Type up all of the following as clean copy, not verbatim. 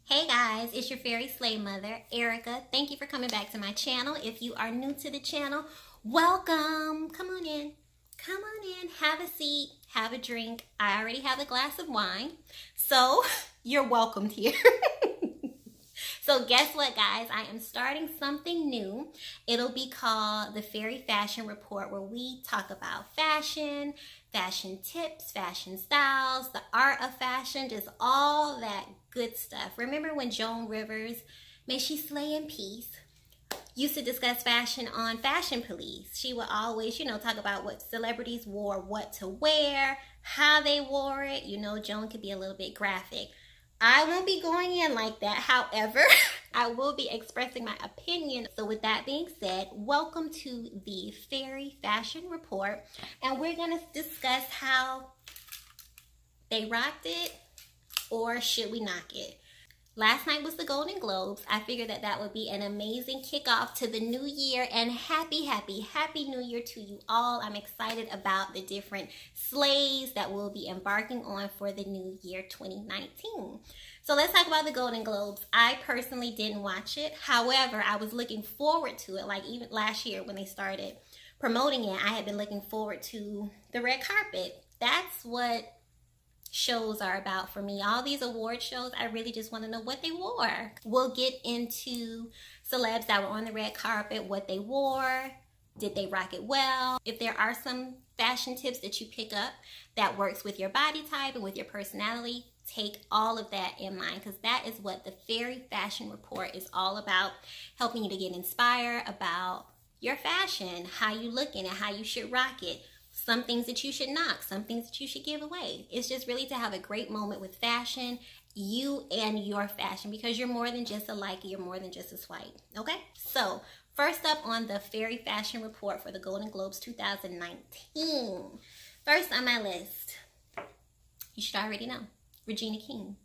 Hey guys, it's your fairy slave mother, Erica. Thank you for coming back to my channel. If you are new to the channel, welcome. Come on in. Come on in. Have a seat. Have a drink. I already have a glass of wine, so you're welcomed here. So guess what, guys? I am starting something new. It'll be called the Fairy Fashion Report, where we talk about fashion, fashion tips, fashion styles, the art of fashion, just all that good stuff. Remember when Joan Rivers, may she slay in peace, used to discuss fashion on Fashion Police? She would always, talk about what celebrities wore, what to wear, how they wore it. Joan could be a little bit graphic. I won't be going in like that. However, I will be expressing my opinion. So with that being said, welcome to the Fairy Fashion Report. And we're going to discuss how they rocked it, or should we knock it? Last night was the Golden Globes. I figured that would be an amazing kickoff to the new year, and happy new year to you all. I'm excited about the different slaves that we'll be embarking on for the new year 2019. So let's talk about the Golden Globes. I personally didn't watch it. However, I was looking forward to it. Like even last year when they started promoting it, I had been looking forward to the red carpet. That's what shows are about for me. All these award shows, I really just want to know what they wore. We'll get into celebs that were on the red carpet, what they wore, did they rock it well. If there are some fashion tips that you pick up that works with your body type and with your personality, take all of that in mind, because that is what the Fairy Fashion Report is all about, helping you to get inspired about your fashion, how you look in it, how you should rock it, some things that you should knock, some things that you should give away. It's just really to have a great moment with fashion, you and your fashion, because you're more than just a like, you're more than just a swipe, okay? So first up on the Fairy Fashion Report for the Golden Globes 2019. First on my list, you should already know, Regina King.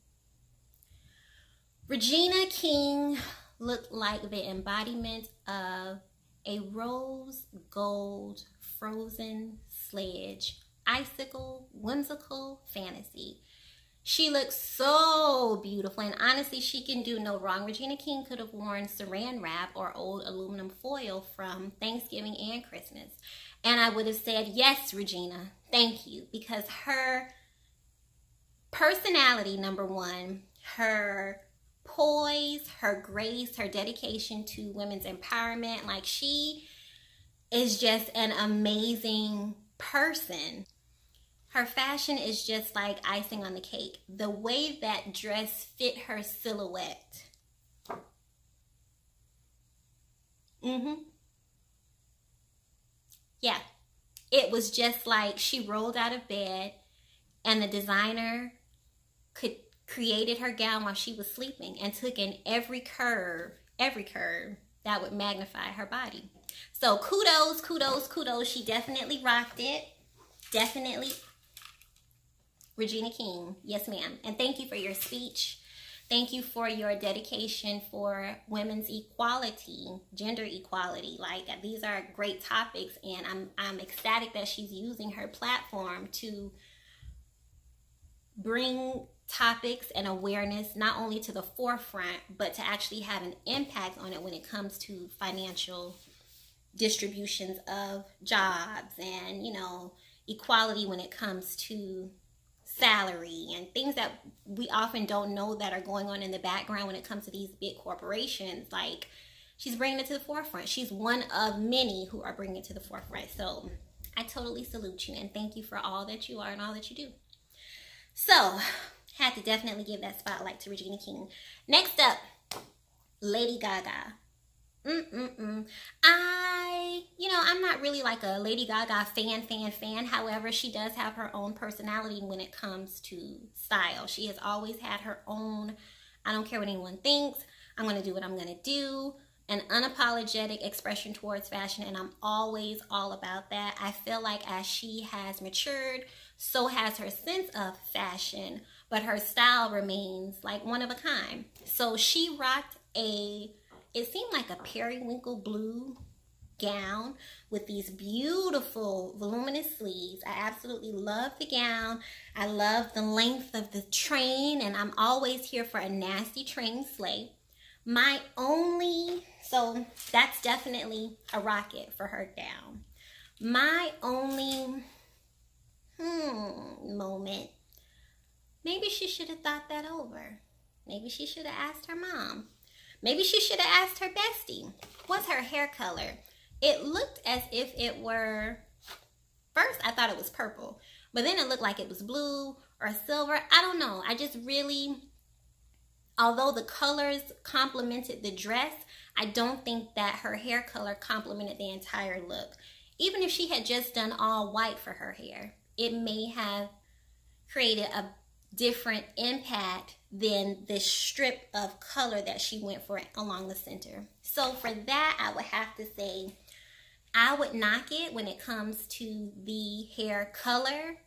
Regina King looked like the embodiment of a rose gold frozen sledge, icicle, whimsical fantasy. She looks so beautiful, and honestly, she can do no wrong. Regina King could have worn saran wrap or old aluminum foil from Thanksgiving and Christmas, and I would have said, yes, Regina, thank you, because her personality, number one, her poise, her grace, her dedication to women's empowerment, like she is just an amazing person. Her fashion is just like icing on the cake. The way that dress fit her silhouette. Yeah, it was just like she rolled out of bed and the designer created her gown while she was sleeping and took in every curve that would magnify her body. So kudos. She definitely rocked it. Definitely. Regina King, yes ma'am. And thank you for your speech. Thank you for your dedication for women's equality, gender equality. Like, these are great topics, and I'm ecstatic that she's using her platform to bring topics and awareness not only to the forefront, but to actually have an impact on it when it comes to financial distributions of jobs and, equality when it comes to salary and things that we often don't know that are going on in the background when it comes to these big corporations. Like, she's bringing it to the forefront. She's one of many who are bringing it to the forefront. So I totally salute you and thank you for all that you are and all that you do. So had to definitely give that spotlight to Regina King. Next up, Lady Gaga. I'm not really like a Lady Gaga fan. However, she does have her own personality when it comes to style. She has always had her own, I don't care what anyone thinks, I'm going to do what I'm going to do, an unapologetic expression towards fashion, and I'm always all about that. I feel like as she has matured, so has her sense of fashion, but her style remains like one of a kind. So she rocked it seemed like a periwinkle blue gown with these beautiful voluminous sleeves. I absolutely love the gown. I love the length of the train, and I'm always here for a nasty train slay. So that's definitely a rocket for her gown. My only moment, maybe she should have thought that over. Maybe she should have asked her mom. Maybe she should have asked her bestie. What's her hair color? It looked as if it were, first I thought it was purple, but then it looked like it was blue or silver. I don't know. I just really, although the colors complemented the dress, I don't think that her hair color complemented the entire look. Even if she had just done all white for her hair, it may have created a different impact than the strip of color that she went for along the center. So for that, I would have to say I would knock it when it comes to the hair color.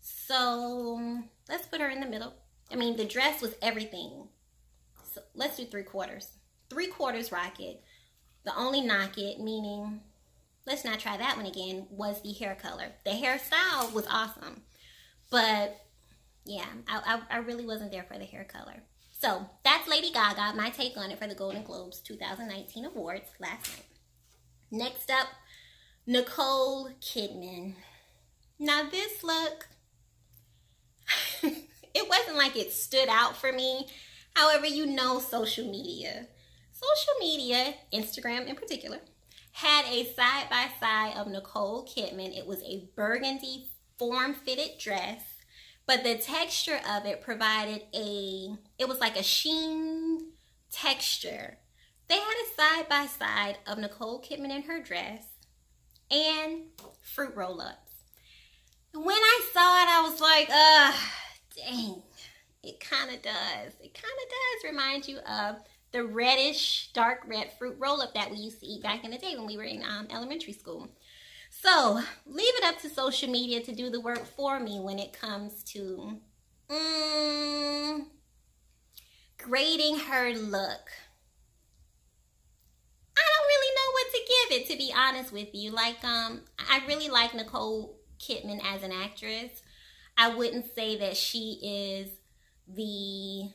So let's put her in the middle. I mean, the dress was everything. So let's do 3/4. 3/4 rocket. The only knock it, meaning, let's not try that one again, was the hair color. The hairstyle was awesome, but yeah, I really wasn't there for the hair color. So that's Lady Gaga, my take on it for the Golden Globes 2019 awards last night. Next up, Nicole Kidman. Now this look, it wasn't like it stood out for me. However, you know, social media, Instagram in particular, had a side-by-side of Nicole Kidman. It was a burgundy form-fitted dress, but the texture of it provided it was like a sheen texture. They had a side-by-side of Nicole Kidman in her dress and fruit roll-ups. When I saw it, I was like, dang, it kind of does. It kind of does remind you of the reddish, dark red fruit roll-up that we used to eat back in the day when we were in elementary school. So leave it up to social media to do the work for me when it comes to grading her look. I don't really know what to give it, to be honest with you. Like, I really like Nicole Kidman as an actress. I wouldn't say that she is the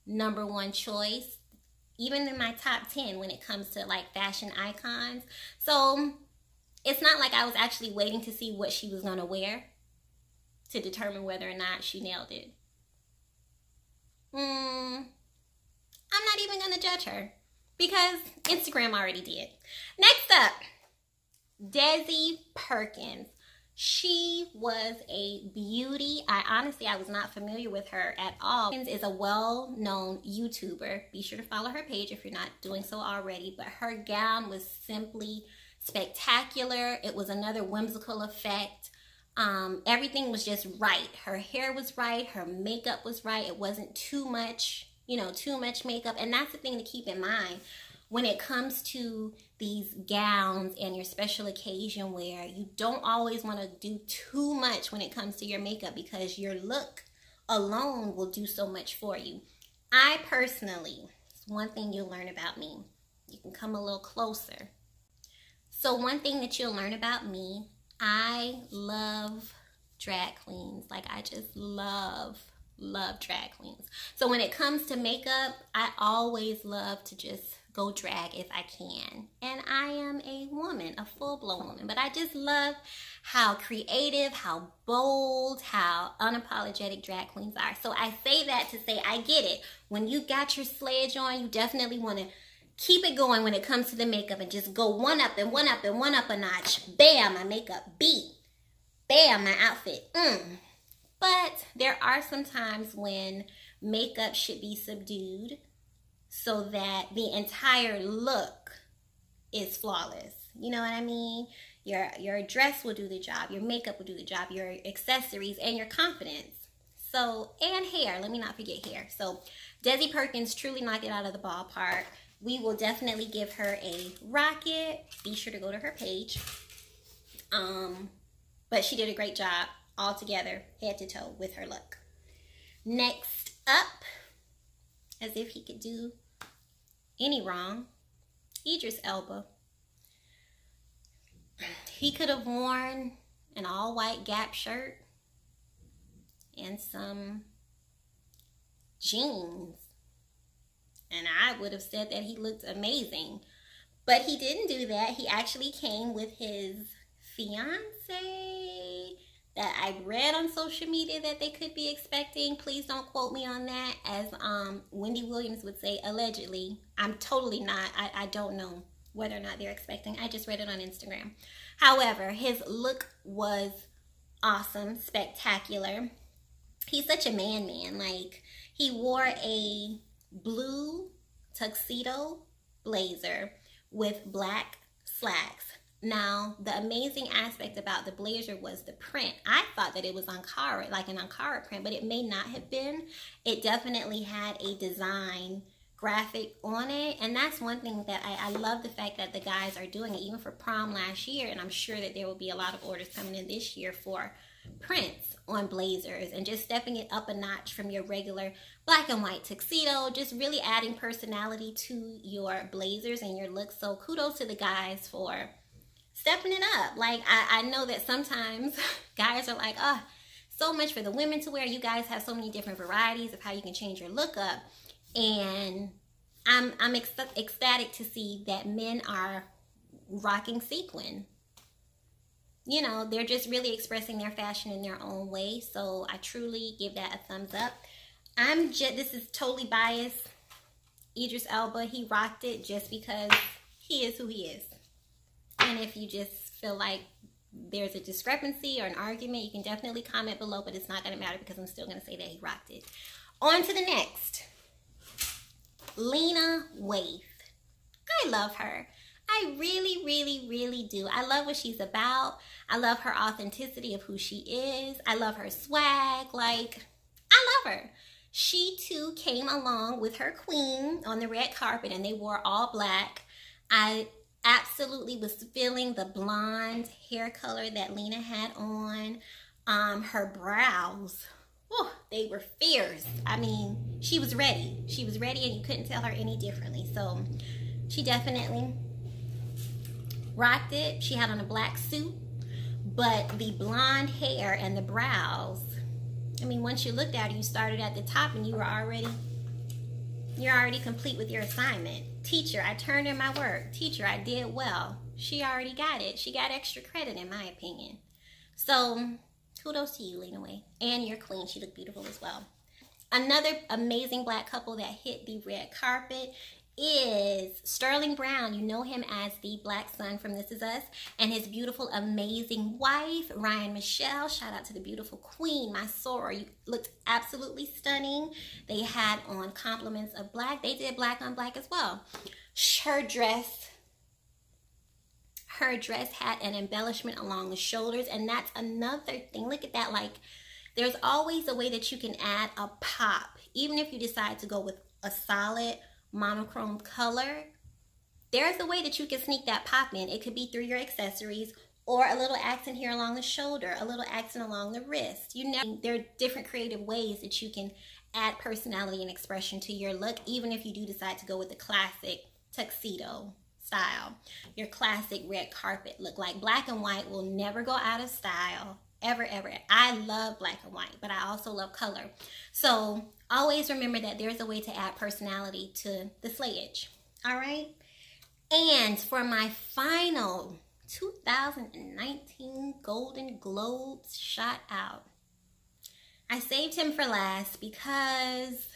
#1 choice, even in my top 10 when it comes to like fashion icons. So it's not like I was actually waiting to see what she was going to wear to determine whether or not she nailed it. I'm not even going to judge her because Instagram already did. Next up, Desi Perkins. She was a beauty. I was not familiar with her at all. Is a well-known YouTuber. Be sure to follow her page if you're not doing so already. But her gown was simply spectacular. It was another whimsical effect. Everything was just right. Her hair was right. Her makeup was right. It wasn't too much, too much makeup. And that's the thing to keep in mind when it comes to these gowns and your special occasion wear. You don't always want to do too much when it comes to your makeup because your look alone will do so much for you. I personally, it's one thing you'll learn about me. You can come a little closer. So one thing that you'll learn about me, I love drag queens. Like, I just love drag queens. So when it comes to makeup, I always love to just go drag if I can. And I am a woman, a full-blown woman, but I just love how creative, how bold, how unapologetic drag queens are. So I say that to say I get it. When you got your sledge on, you definitely want to keep it going when it comes to the makeup and just go one up and one up and one up a notch. Bam, my makeup beat. Bam, my outfit. But there are some times when makeup should be subdued so that the entire look is flawless. You know what I mean? Your dress will do the job. Your makeup will do the job. Your accessories and your confidence. So, and hair. Let me not forget hair. So, Desi Perkins truly knocked it out of the ballpark. We will definitely give her a rocket. Be sure to go to her page. But she did a great job altogether, head to toe, with her look. Next up, as if he could do any wrong, Idris Elba. He could have worn an all-white Gap shirt and some jeans, and I would have said that he looked amazing. But he didn't do that. He actually came with his fiance that I read on social media that they could be expecting. Please don't quote me on that. As Wendy Williams would say, allegedly. I'm totally not. I don't know whether or not they're expecting. I just read it on Instagram. However, his look was awesome, spectacular. He's such a man. Like, he wore a blue tuxedo blazer with black slacks. Now, the amazing aspect about the blazer was the print. I thought that it was Ankara, like an Ankara print, but it may not have been. It definitely had a design graphic on it, and that's one thing that I love, the fact that the guys are doing it, even for prom last year, and I'm sure that there will be a lot of orders coming in this year for prints on blazers, and just stepping it up a notch from your regular black and white tuxedo, just really adding personality to your blazers and your look. So kudos to the guys for stepping it up. Like, I know that sometimes guys are like, oh, so much for the women to wear. You guys have so many different varieties of how you can change your look up. And I'm ecstatic to see that men are rocking sequin. You know, they're just really expressing their fashion in their own way. So I truly give that a thumbs up. This is totally biased. Idris Elba, he rocked it just because he is who he is. And if you just feel like there's a discrepancy or an argument, you can definitely comment below, but it's not going to matter because I'm still going to say that he rocked it. On to the next. Lena Waithe. I love her. I really, really, really do. I love what she's about. I love her authenticity of who she is. I love her swag. Like, I love her. She too came along with her queen on the red carpet, and they wore all black. I absolutely was feeling the blonde hair color that Lena had on. Her brows, oh, they were fierce. I mean, she was ready. She was ready, and you couldn't tell her any differently. So she definitely rocked it. She had on a black suit, but the blonde hair and the brows, I mean, once you looked at her, you started at the top and you're already complete with your assignment. Teacher, I turned in my work. Teacher, I did well. She already got it. She got extra credit, in my opinion. So kudos to you, Lena Waithe. And your queen. She looked beautiful as well. Another amazing black couple that hit the red carpet is Sterling Brown. You know him as the black son from This Is Us, and his beautiful, amazing wife, Ryan Michelle. Shout out to the beautiful queen, my soror. You looked absolutely stunning. They had on compliments of black. They did black on black as well. Her dress had an embellishment along the shoulders, and that's another thing. Look at that. Like, there's always a way that you can add a pop, even if you decide to go with a solid monochrome color. There's a way that you can sneak that pop in. It could be through your accessories, or a little accent here along the shoulder, a little accent along the wrist. There are different creative ways that you can add personality and expression to your look, even if you do decide to go with the classic tuxedo style, your classic red carpet look. Like, black and white will never go out of style, ever, ever. I love black and white, but I also love color. So always remember that there's a way to add personality to the slayage. All right. And for my final 2019 Golden Globes shout out, I saved him for last because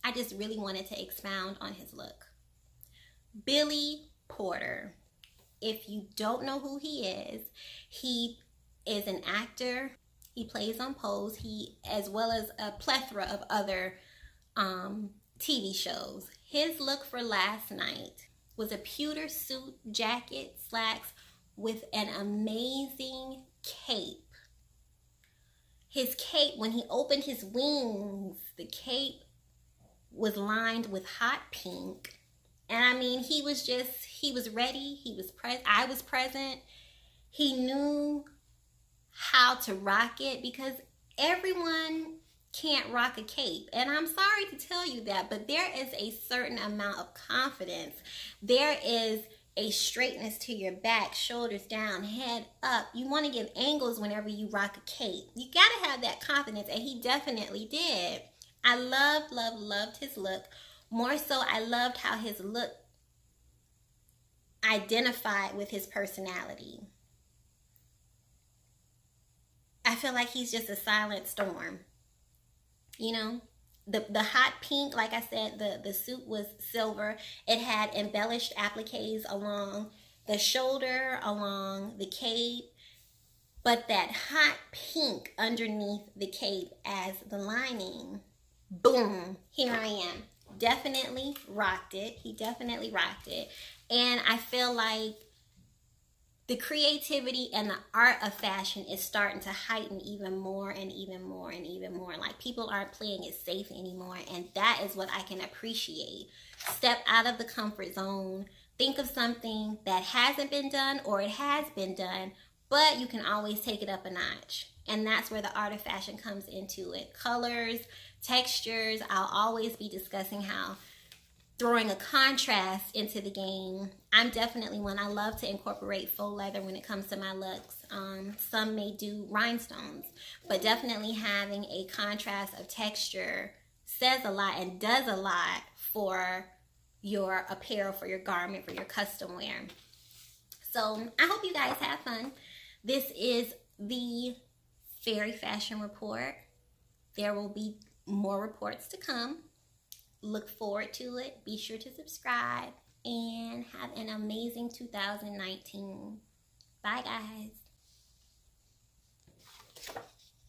I just really wanted to expound on his look. Billy Porter. If you don't know who he is an actor. He plays on Pose, as well as a plethora of other TV shows. His look for last night was a pewter suit, jacket, slacks with an amazing cape. His cape, when he opened his wings, the cape was lined with hot pink. And I mean, he was ready. He was present. I was present. He knew how to rock it, because everyone can't rock a cape. And I'm sorry to tell you that, but there is a certain amount of confidence. There is a straightness to your back, shoulders down, head up. You want to give angles whenever you rock a cape. You got to have that confidence, and he definitely did. I loved his look. More so, I loved how his look identified with his personality. I feel like he's just a silent storm. You know? The hot pink, like I said, the suit was silver. It had embellished appliques along the shoulder, along the cape. But that hot pink underneath the cape as the lining. Boom. Here I am. Definitely rocked it. He definitely rocked it. And I feel like the creativity and the art of fashion is starting to heighten even more and even more and even more. Like, people aren't playing it safe anymore, and that is what I can appreciate. Step out of the comfort zone. Think of something that hasn't been done, or it has been done, but you can always take it up a notch. And that's where the art of fashion comes into it. Colors, textures. I'll always be discussing how throwing a contrast into the game. I'm definitely one. I love to incorporate faux leather when it comes to my looks. Some may do rhinestones, but definitely having a contrast of texture says a lot and does a lot for your apparel, for your garment, for your custom wear. So I hope you guys have fun. This is the Fairy Fashion Report. There will be more reports to come. Look forward to it. Be sure to subscribe and have an amazing 2019. Bye, guys.